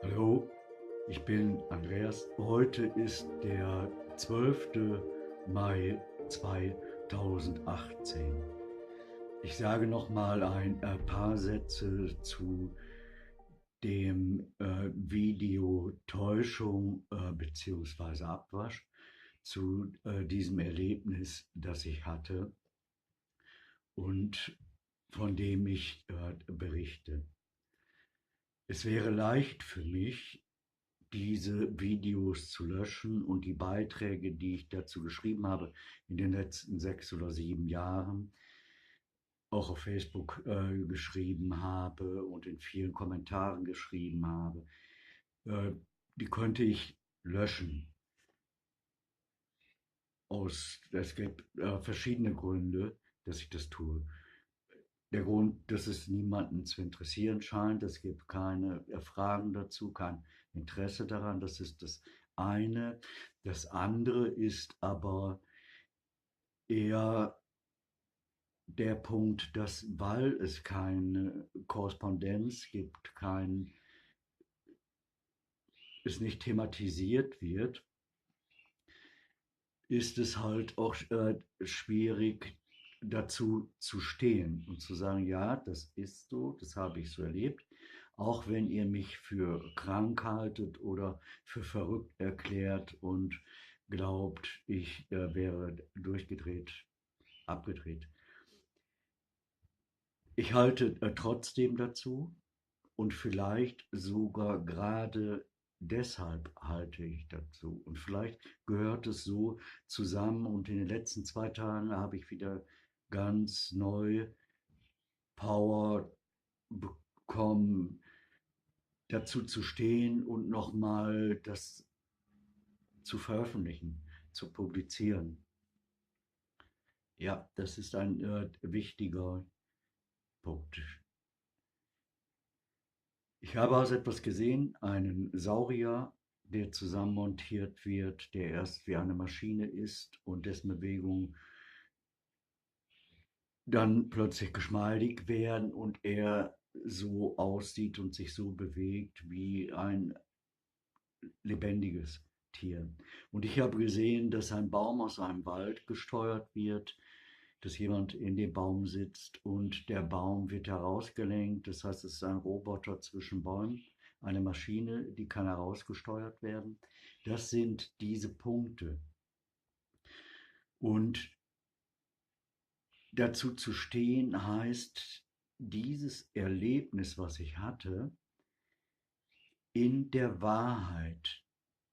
Hallo, ich bin Andreas. Heute ist der 12. Mai 2018. Ich sage noch mal ein paar Sätze zu dem Video Täuschung bzw. Abwasch, zu diesem Erlebnis, das ich hatte und von dem ich berichte. Es wäre leicht für mich, diese Videos zu löschen und die Beiträge, die ich dazu geschrieben habe, in den letzten 6 oder 7 Jahren, auch auf Facebook geschrieben habe und in vielen Kommentaren geschrieben habe, äh, die könnte ich löschen. Es gibt verschiedene Gründe, dass ich das tue. Der Grund, dass es niemanden zu interessieren scheint, es gibt keine Fragen dazu, kein Interesse daran, das ist das eine. Das andere ist aber eher der Punkt, dass, weil es keine Korrespondenz gibt, es nicht thematisiert wird, ist es halt auch schwierig, dazu zu stehen und zu sagen, ja, das ist so, das habe ich so erlebt, auch wenn ihr mich für krank haltet oder für verrückt erklärt und glaubt, ich wäre durchgedreht, abgedreht. Ich halte trotzdem dazu und vielleicht sogar gerade deshalb halte ich dazu. Und vielleicht gehört es so zusammen und in den letzten 2 Tagen habe ich wieder ganz neu Power bekommen, dazu zu stehen und nochmal das zu veröffentlichen, zu publizieren. Ja, das ist ein wichtiger Punkt. Ich habe also etwas gesehen, einen Saurier, der zusammenmontiert wird, der erst wie eine Maschine ist und dessen Bewegungen dann plötzlich geschmeidig werden und er so aussieht und sich so bewegt wie ein lebendiges Tier. Und ich habe gesehen, dass ein Baum aus einem Wald gesteuert wird, dass jemand in dem Baum sitzt und der Baum wird herausgelenkt. Das heißt, es ist ein Roboter zwischen Bäumen, eine Maschine, die kann herausgesteuert werden. Das sind diese Punkte. Und dazu zu stehen heißt, dieses Erlebnis, was ich hatte, in der Wahrheit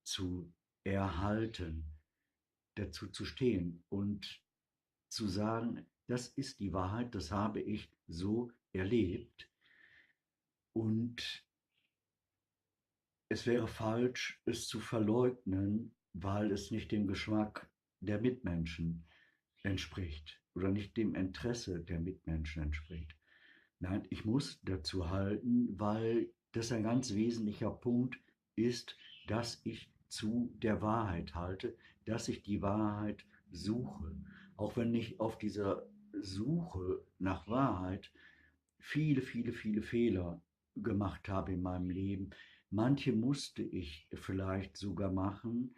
zu erhalten, dazu zu stehen und zu sagen, das ist die Wahrheit, das habe ich so erlebt und es wäre falsch, es zu verleugnen, weil es nicht dem Geschmack der Mitmenschen entspricht oder nicht dem Interesse der Mitmenschen entspricht. Nein, ich muss dazu halten, weil das ein ganz wesentlicher Punkt ist, dass ich zu der Wahrheit halte, dass ich die Wahrheit suche. Auch wenn ich auf dieser Suche nach Wahrheit viele Fehler gemacht habe in meinem Leben. Manche musste ich vielleicht sogar machen,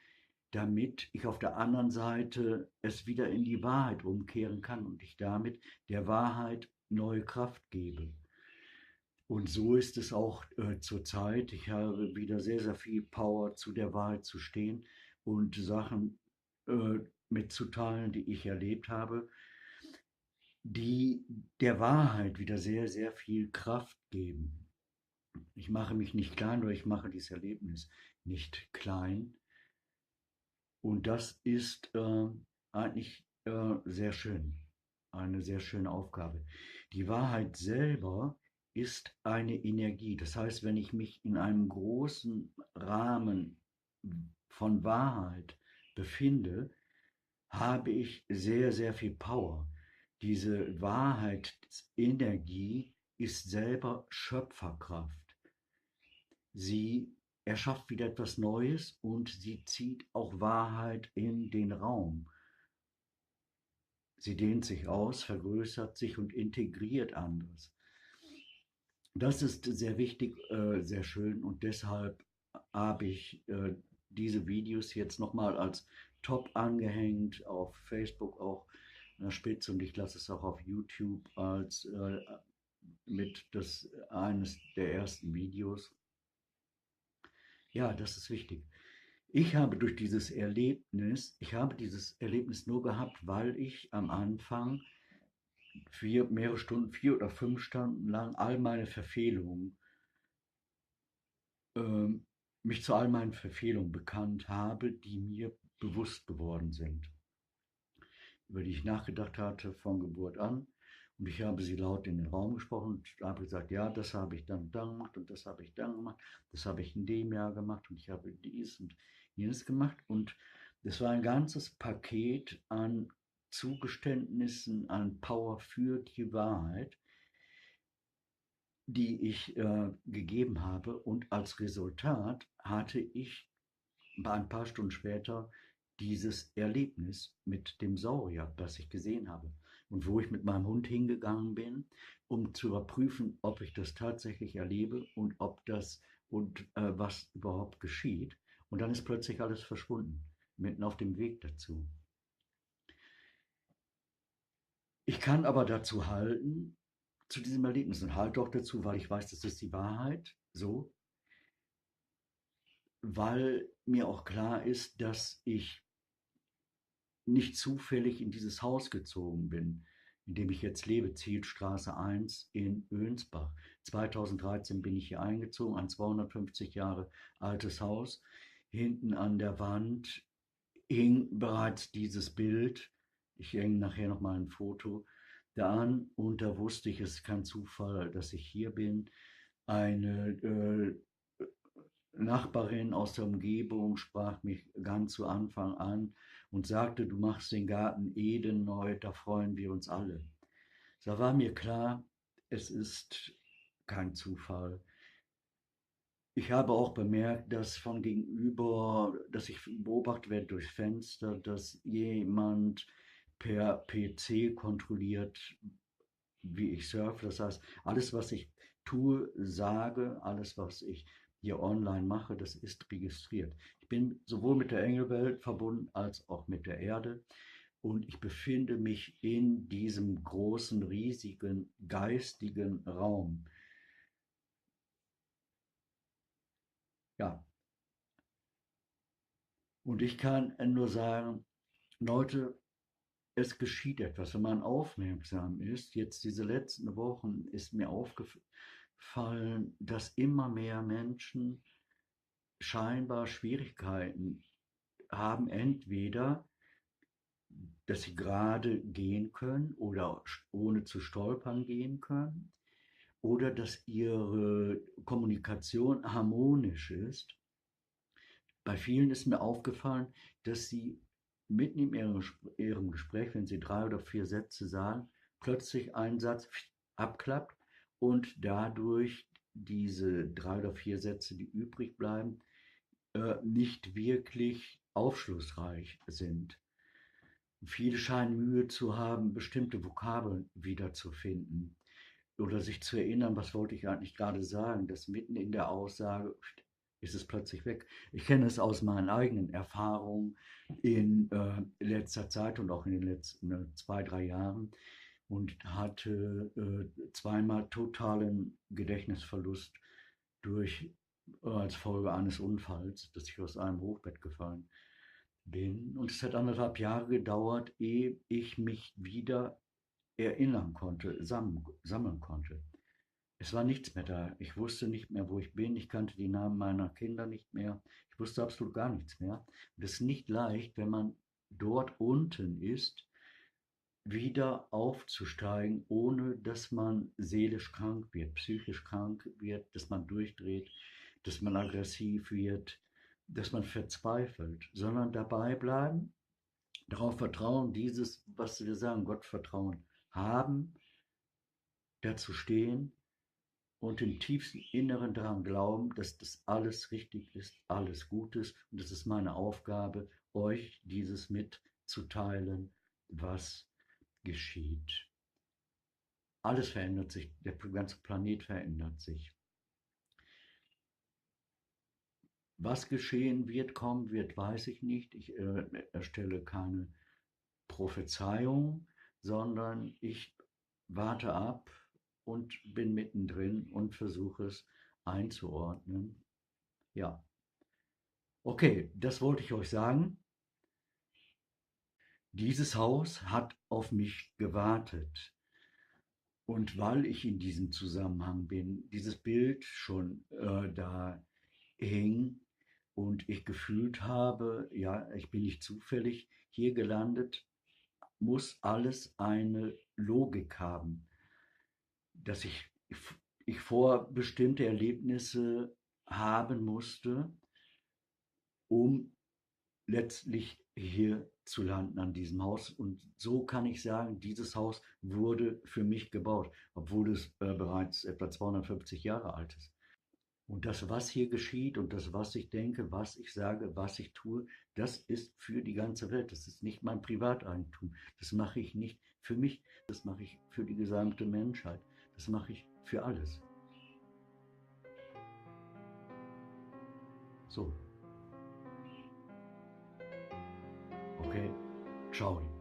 damit ich auf der anderen Seite es wieder in die Wahrheit umkehren kann und ich damit der Wahrheit neue Kraft gebe. Und so ist es auch zurzeit. Ich habe wieder sehr viel Power, zu der Wahrheit zu stehen und Sachen äh, mitzuteilen, die ich erlebt habe, die der Wahrheit wieder sehr viel Kraft geben. Ich mache mich nicht klein oder ich mache dieses Erlebnis nicht klein. Und das ist eigentlich sehr schön, eine sehr schöne Aufgabe. Die Wahrheit selber ist eine Energie. Das heißt, wenn ich mich in einem großen Rahmen von Wahrheit befinde, habe ich sehr viel Power. Diese Wahrheitsenergie ist selber Schöpferkraft. Sie erschafft wieder etwas Neues und sie zieht auch Wahrheit in den Raum. Sie dehnt sich aus, vergrößert sich und integriert anderes. Das ist sehr wichtig, sehr schön und deshalb habe ich diese Videos jetzt nochmal als Top angehängt, auf Facebook auch an der Spitze und ich lasse es auch auf YouTube als mit das eines der ersten Videos. Ja, das ist wichtig. Ich habe dieses Erlebnis nur gehabt, weil ich am Anfang mehrere Stunden, 4 oder 5 Stunden lang all meine Verfehlungen, ähm, mich zu all meinen Verfehlungen bekannt habe, die mir bewusst geworden sind, über die ich nachgedacht hatte von Geburt an. Und ich habe sie laut in den Raum gesprochen und habe gesagt, ja, das habe ich dann gemacht und das habe ich dann gemacht, das habe ich in dem Jahr gemacht und ich habe dies und jenes gemacht. Und das war ein ganzes Paket an Zugeständnissen, an Power für die Wahrheit, die ich gegeben habe. Und als Resultat hatte ich ein paar Stunden später dieses Erlebnis mit dem Saurier, das ich gesehen habe. Und wo ich mit meinem Hund hingegangen bin, um zu überprüfen, ob ich das tatsächlich erlebe und ob das und was überhaupt geschieht. Und dann ist plötzlich alles verschwunden, mitten auf dem Weg dazu. Ich kann aber dazu halten, zu diesem Erlebnis und halte auch dazu, weil ich weiß, das ist die Wahrheit, so, weil mir auch klar ist, dass ich nicht zufällig in dieses Haus gezogen bin, in dem ich jetzt lebe, Zielstraße 1 in Önsbach. 2013 bin ich hier eingezogen, ein 250 Jahre altes Haus. Hinten an der Wand hing bereits dieses Bild. Ich hänge nachher noch mal ein Foto da an und da wusste ich, es ist kein Zufall, dass ich hier bin. Eine Nachbarin aus der Umgebung sprach mich ganz zu Anfang an und sagte, du machst den Garten Eden neu, da freuen wir uns alle. Da war mir klar, es ist kein Zufall. Ich habe auch bemerkt, dass von gegenüber, dass ich beobachtet werde durchs Fenster, dass jemand per PC kontrolliert, wie ich surfe. Das heißt, alles, was ich tue, sage, alles, was ich hier online mache, das ist registriert. Ich bin sowohl mit der Engelwelt verbunden als auch mit der Erde und ich befinde mich in diesem großen, riesigen, geistigen Raum. Ja, und ich kann nur sagen, Leute, es geschieht etwas, wenn man aufmerksam ist. Jetzt diese letzten Wochen ist mir aufgefallen, dass immer mehr Menschen scheinbar Schwierigkeiten haben, entweder, dass sie gerade gehen können oder ohne zu stolpern gehen können, oder dass ihre Kommunikation harmonisch ist. Bei vielen ist mir aufgefallen, dass sie mitten in ihrem Gespräch, wenn sie 3 oder 4 Sätze sagen, plötzlich ein Satz abklappt und dadurch diese 3 oder 4 Sätze, die übrig bleiben, nicht wirklich aufschlussreich sind. Viele scheinen Mühe zu haben, bestimmte Vokabeln wiederzufinden oder sich zu erinnern, was wollte ich eigentlich gerade sagen, dass mitten in der Aussage ist es plötzlich weg. Ich kenne es aus meinen eigenen Erfahrungen in letzter Zeit und auch in den letzten 2, 3 Jahren und hatte zweimal totalen Gedächtnisverlust durch als Folge eines Unfalls, dass ich aus einem Hochbett gefallen bin. Und es hat 1,5 Jahre gedauert, ehe ich mich wieder erinnern konnte, sammeln konnte. Es war nichts mehr da. Ich wusste nicht mehr, wo ich bin. Ich kannte die Namen meiner Kinder nicht mehr. Ich wusste absolut gar nichts mehr. Und es ist nicht leicht, wenn man dort unten ist, wieder aufzusteigen, ohne dass man seelisch krank wird, psychisch krank wird, dass man durchdreht, dass man aggressiv wird, dass man verzweifelt, sondern dabei bleiben, darauf vertrauen, dieses, was wir sagen, Gott vertrauen haben, dazu stehen und im tiefsten Inneren daran glauben, dass das alles richtig ist, alles gut ist und es ist meine Aufgabe, euch dieses mitzuteilen, was geschieht. Alles verändert sich, der ganze Planet verändert sich. Was geschehen wird, kommen wird, weiß ich nicht. Ich erstelle keine Prophezeiung, sondern ich warte ab und bin mittendrin und versuche es einzuordnen. Ja, okay, das wollte ich euch sagen. Dieses Haus hat auf mich gewartet. Und weil ich in diesem Zusammenhang bin, dieses Bild schon da hing und ich gefühlt habe, ja, ich bin nicht zufällig hier gelandet, muss alles eine Logik haben, dass ich vor bestimmte Erlebnisse haben musste, um letztlich hier zu landen an diesem Haus. Und so kann ich sagen, dieses Haus wurde für mich gebaut, obwohl es bereits etwa 250 Jahre alt ist. Und das, was hier geschieht und das, was ich denke, was ich sage, was ich tue, das ist für die ganze Welt. Das ist nicht mein Privateigentum. Das mache ich nicht für mich, das mache ich für die gesamte Menschheit. Das mache ich für alles. So, okay, ciao.